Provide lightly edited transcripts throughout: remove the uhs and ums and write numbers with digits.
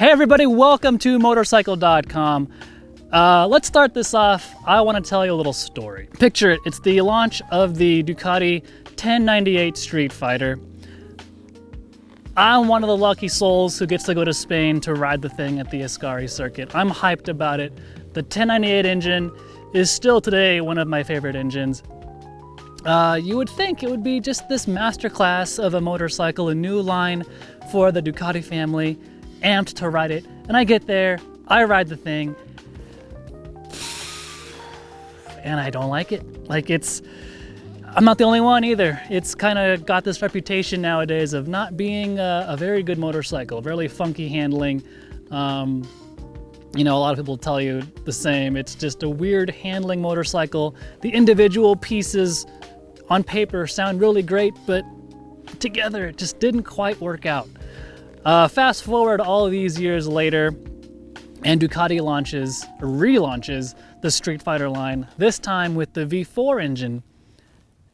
Hey everybody, welcome to Motorcycle.com. Let's start this off. I want to tell you a little story. Picture it, it's the launch of the Ducati 1098 Streetfighter. I'm one of the lucky souls who gets to go to Spain to ride the thing at the Ascari circuit. I'm hyped about it. The 1098 engine is still today one of my favorite engines. You would think it would be just this masterclass of a motorcycle, a new line for the Ducati family, amped to ride it. And I get there, I ride the thing, and I don't like it. I'm not the only one either. It's kind of got this reputation nowadays of not being a very good motorcycle, really funky handling. You know, a lot of people tell you the same. It's just a weird handling motorcycle. The individual pieces on paper sound really great, but together it just didn't quite work out. Fast forward all of these years later, and Ducati relaunches the Streetfighter line, this time with the V4 engine.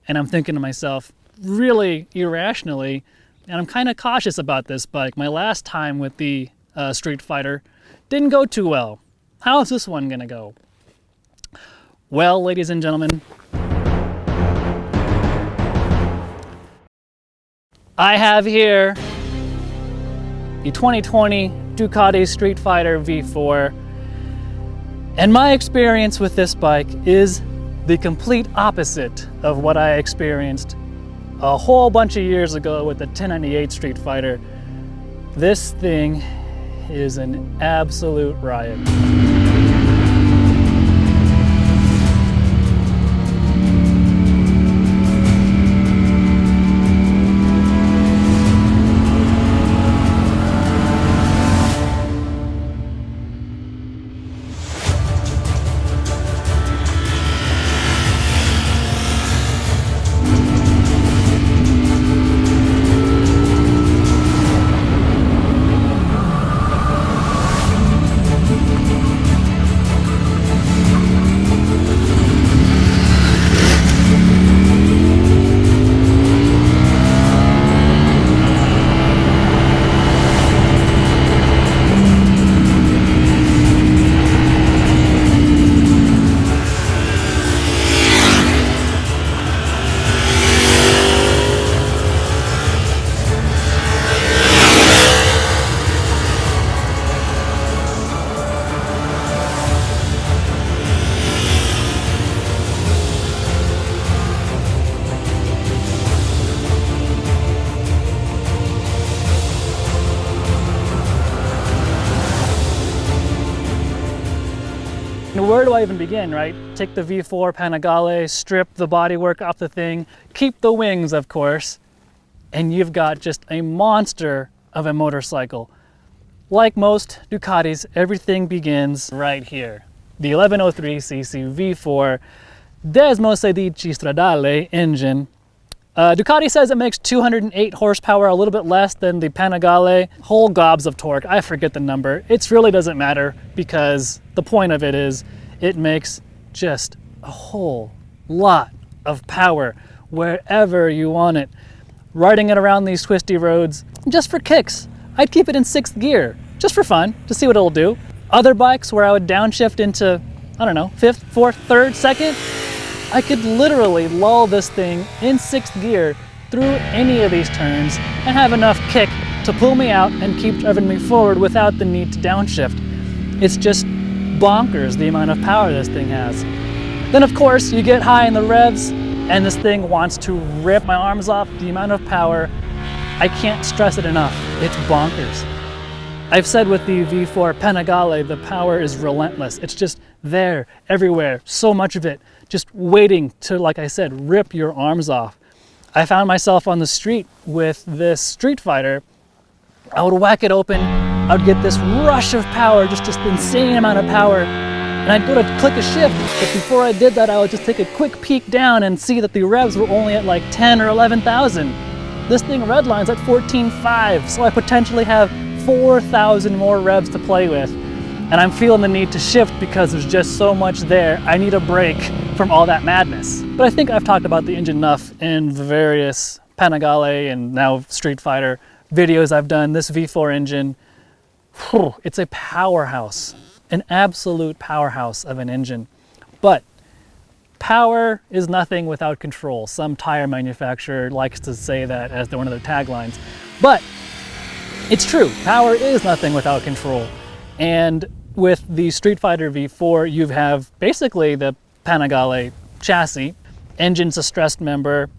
And I'm thinking to myself, really irrationally, and I'm kind of cautious about this bike. My last time with the Streetfighter didn't go too well. How's this one gonna go? Well, ladies and gentlemen, I have here the 2020 Ducati Streetfighter V4, and my experience with this bike is the complete opposite of what I experienced a whole bunch of years ago with the 1098 Streetfighter. This thing is an absolute riot. Where do I even begin, right? Take the V4 Panigale, strip the bodywork off the thing, keep the wings, of course, and you've got just a monster of a motorcycle. Like most Ducatis, everything begins right here. The 1103cc V4 Desmosedici Stradale engine. Ducati says it makes 208 horsepower, a little bit less than the Panigale. Whole gobs of torque, I forget the number. It really doesn't matter because the point of it is it makes just a whole lot of power wherever you want it. Riding it around these twisty roads, just for kicks. I'd keep it in 6th gear, just for fun, to see what it'll do. Other bikes where I would downshift into, I don't know, 5th, 4th, 3rd, 2nd, I could literally lull this thing in 6th gear through any of these turns and have enough kick to pull me out and keep driving me forward without the need to downshift. It's just bonkers the amount of power this thing has. Then of course you get high in the revs and this thing wants to rip my arms off. The amount of power, I can't stress it enough. It's bonkers. I've said with the V4 Panigale, the power is relentless. It's just there, everywhere, so much of it, just waiting to, like I said, rip your arms off. I found myself on the street with this Streetfighter. I would whack it open, I would get this rush of power, just insane amount of power, and I'd go to click a shift, but before I did that, I would just take a quick peek down and see that the revs were only at like 10 or 11,000. This thing redlines at 14.5, so I potentially have 4,000 more revs to play with. And I'm feeling the need to shift because there's just so much there. I need a break from all that madness. But I think I've talked about the engine enough in the various Panigale and now Streetfighter videos I've done. This V4 engine, it's a powerhouse, an absolute powerhouse of an engine. But power is nothing without control. Some tire manufacturer likes to say that as one of their taglines. But it's true, power is nothing without control. And with the Streetfighter V4, you have basically the Panigale chassis, engine's a stressed member,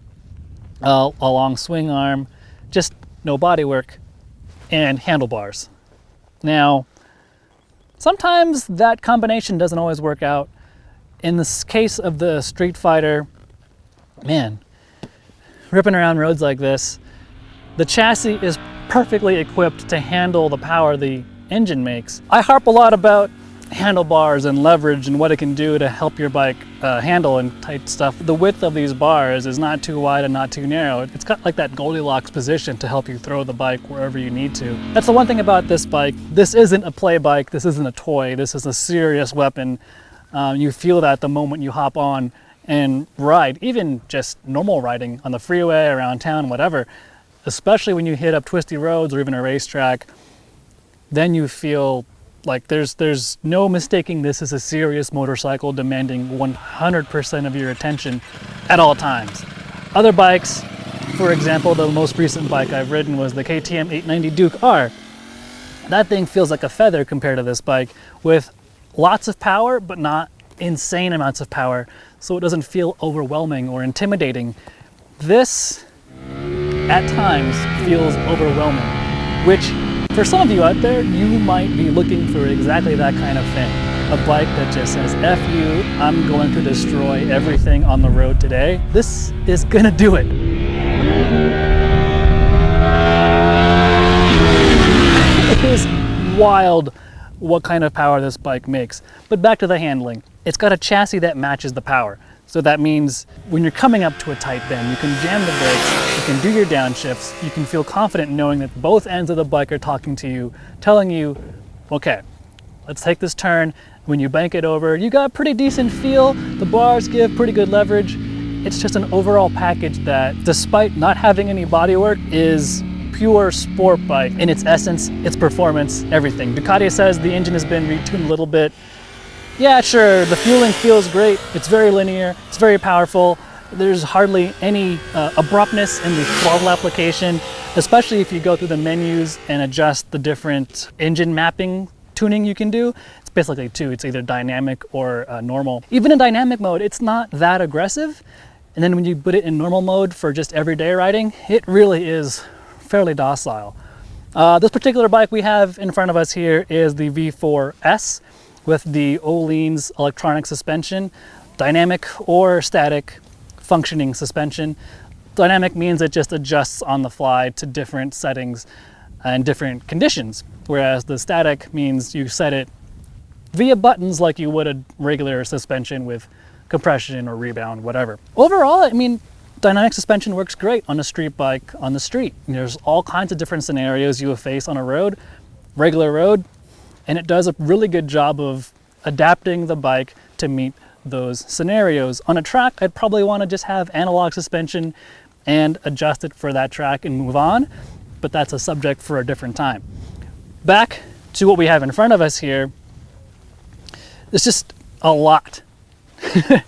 a long swing arm, just no bodywork, and handlebars. Now, sometimes that combination doesn't always work out. In this case of the Streetfighter, man, ripping around roads like this, the chassis is perfectly equipped to handle the power the engine makes. I harp a lot about handlebars and leverage and what it can do to help your bike handle and tight stuff. The width of these bars is not too wide and not too narrow. It's got like that Goldilocks position to help you throw the bike wherever you need to. That's the one thing about this bike. This isn't a play bike. This isn't a toy. This is a serious weapon. You feel that the moment you hop on and ride, even just normal riding on the freeway, around town, whatever, especially when you hit up twisty roads or even a racetrack, then you feel like there's no mistaking this is a serious motorcycle demanding 100% of your attention at all times. Other bikes, for example, the most recent bike I've ridden was the KTM 890 Duke R. That thing feels like a feather compared to this bike, with lots of power, but not insane amounts of power, so it doesn't feel overwhelming or intimidating. This, at times, feels overwhelming, which for some of you out there, you might be looking for exactly that kind of thing. A bike that just says, F you, I'm going to destroy everything on the road today. This is gonna do it. It is wild what kind of power this bike makes. But back to the handling. It's got a chassis that matches the power. So that means when you're coming up to a tight bend, you can jam the brakes, you can do your downshifts, you can feel confident knowing that both ends of the bike are talking to you, telling you, okay, let's take this turn. When you bank it over, you got a pretty decent feel, the bars give pretty good leverage. It's just an overall package that, despite not having any bodywork, is pure sport bike in its essence, its performance, everything. Ducati says the engine has been retuned a little bit. Yeah, sure, the fueling feels great. It's very linear, it's very powerful. There's hardly any abruptness in the throttle application, especially if you go through the menus and adjust the different engine mapping tuning you can do. It's basically two, it's either dynamic or normal. Even in dynamic mode, it's not that aggressive. And then when you put it in normal mode for just everyday riding, it really is fairly docile. This particular bike we have in front of us here is the V4S with the Öhlins electronic suspension, dynamic or static functioning suspension. Dynamic means it just adjusts on the fly to different settings and different conditions, whereas the static means you set it via buttons like you would a regular suspension with compression or rebound, whatever. Overall, I mean, dynamic suspension works great on a street bike on the street. There's all kinds of different scenarios you will face on a road, regular road, and it does a really good job of adapting the bike to meet those scenarios. On a track, I'd probably want to just have analog suspension and adjust it for that track and move on, but that's a subject for a different time. Back to what we have in front of us here, there's just a lot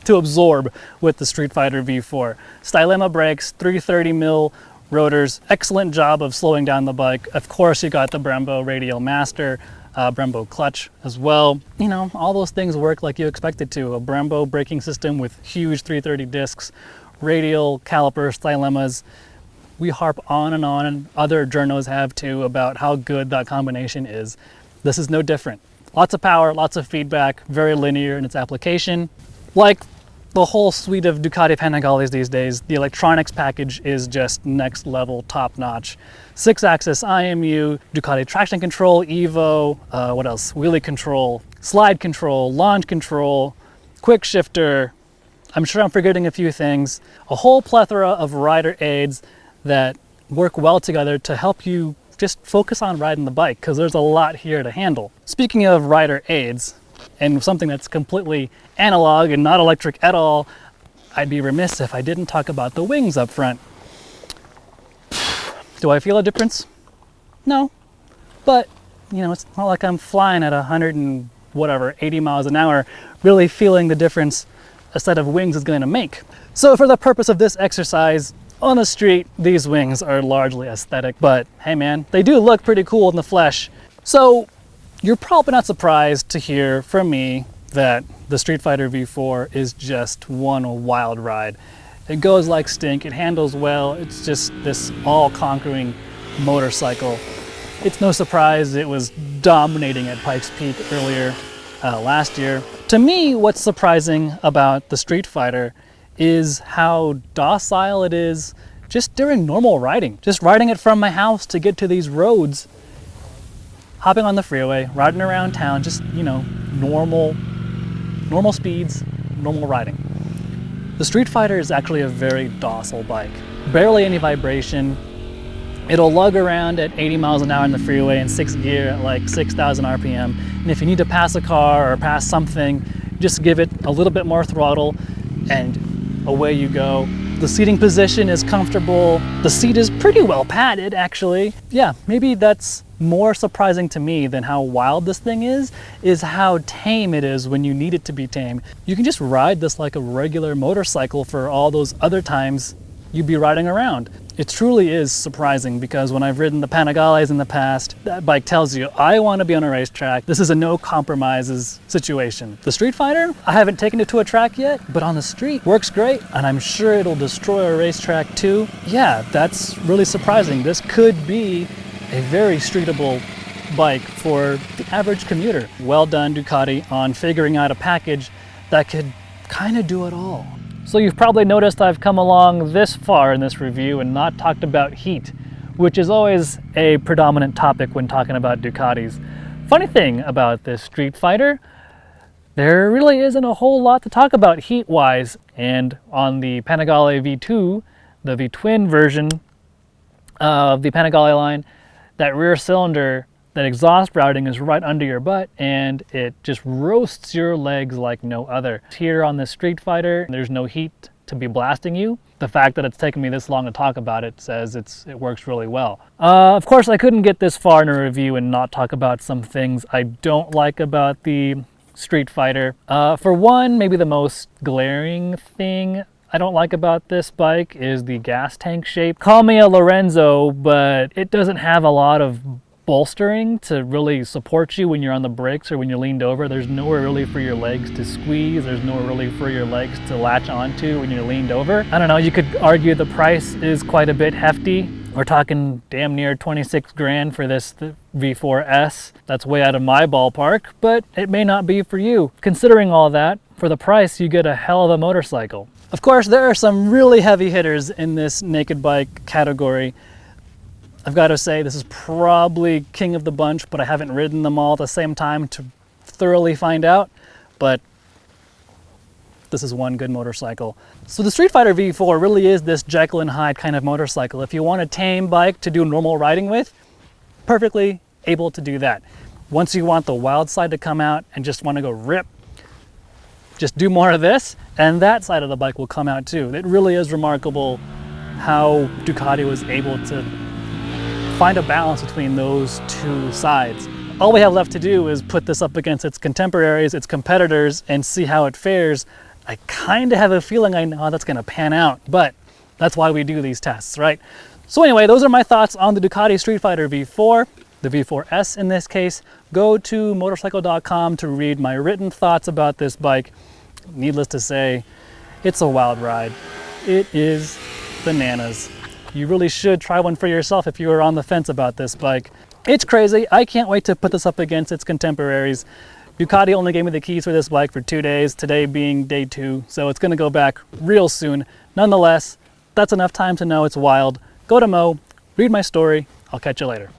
to absorb with the Streetfighter V4. Stylema brakes, 330mm rotors, excellent job of slowing down the bike. Of course, you got the Brembo radial master, Brembo clutch as well. You know, all those things work like you expect it to. A Brembo braking system with huge 330 discs, radial caliper stylemas. We harp on, and other journos have too, about how good that combination is. This is no different. Lots of power, lots of feedback, very linear in its application. Like the whole suite of Ducati Panigales these days, the electronics package is just next level, top notch. 6-axis IMU, Ducati traction control, Evo, what else? Wheelie control, slide control, launch control, quick shifter. I'm sure I'm forgetting a few things. A whole plethora of rider aids that work well together to help you just focus on riding the bike, because there's a lot here to handle. Speaking of rider aids, and something that's completely analog and not electric at all, I'd be remiss if I didn't talk about the wings up front. Do I feel a difference? No, but you know, it's not like I'm flying at 100 and whatever, 80 miles an hour, really feeling the difference a set of wings is going to make. So for the purpose of this exercise, on the street, these wings are largely aesthetic, but hey man, they do look pretty cool in the flesh. So you're probably not surprised to hear from me that the Streetfighter V4 is just one wild ride. It goes like stink, it handles well, it's just this all-conquering motorcycle. It's no surprise it was dominating at Pikes Peak earlier last year. To me, what's surprising about the Streetfighter is how docile it is just during normal riding. Just riding it from my house to get to these roads, hopping on the freeway, riding around town, just, you know, normal speeds, normal riding. The Streetfighter is actually a very docile bike. Barely any vibration. It'll lug around at 80 miles an hour in the freeway in 6th gear at like 6,000 RPM. And if you need to pass a car or pass something, just give it a little bit more throttle and away you go. The seating position is comfortable. The seat is pretty well padded, actually. Yeah, maybe that's more surprising to me than how wild this thing is how tame it is when you need it to be tame. You can just ride this like a regular motorcycle for all those other times you'd be riding around. It truly is surprising because when I've ridden the Panigales in the past, that bike tells you, I want to be on a racetrack. This is a no compromises situation. The Streetfighter, I haven't taken it to a track yet, but on the street works great, and I'm sure it'll destroy a racetrack too. Yeah, that's really surprising. This could be a very streetable bike for the average commuter. Well done, Ducati, on figuring out a package that could kind of do it all. So you've probably noticed I've come along this far in this review and not talked about heat, which is always a predominant topic when talking about Ducatis. Funny thing about this Streetfighter, there really isn't a whole lot to talk about heat-wise, and on the Panigale V2, the V-twin version of the Panigale line, that rear cylinder, that exhaust routing is right under your butt and it just roasts your legs like no other. Here on this Streetfighter, there's no heat to be blasting you. The fact that it's taken me this long to talk about it says it works really well. Of course, I couldn't get this far in a review and not talk about some things I don't like about the Streetfighter. For one, maybe the most glaring thing I don't like about this bike is the gas tank shape. Call me a Lorenzo, but it doesn't have a lot of bolstering to really support you when you're on the brakes or when you're leaned over. There's nowhere really for your legs to squeeze. There's nowhere really for your legs to latch onto when you're leaned over. I don't know, you could argue the price is quite a bit hefty. We're talking damn near 26 grand for this V4S. That's way out of my ballpark, but it may not be for you. Considering all that, for the price, you get a hell of a motorcycle. Of course, there are some really heavy hitters in this naked bike category. I've got to say, this is probably king of the bunch, but I haven't ridden them all at the same time to thoroughly find out, but this is one good motorcycle. So the Streetfighter V4 really is this Jekyll and Hyde kind of motorcycle. If you want a tame bike to do normal riding with, perfectly able to do that. Once you want the wild side to come out and just want to go rip, just do more of this, and that side of the bike will come out too. It really is remarkable how Ducati was able to find a balance between those two sides. All we have left to do is put this up against its contemporaries, its competitors, and see how it fares. I kind of have a feeling I know how that's going to pan out, but that's why we do these tests, right? So anyway, those are my thoughts on the Ducati Streetfighter V4, the V4S in this case. Go to Motorcycle.com to read my written thoughts about this bike. Needless to say, it's a wild ride. It is bananas. You really should try one for yourself if you are on the fence about this bike. It's crazy. I can't wait to put this up against its contemporaries. Ducati only gave me the keys for this bike for 2 days, today being day 2, so it's going to go back real soon. Nonetheless, that's enough time to know it's wild. Go to Mo, read my story. I'll catch you later.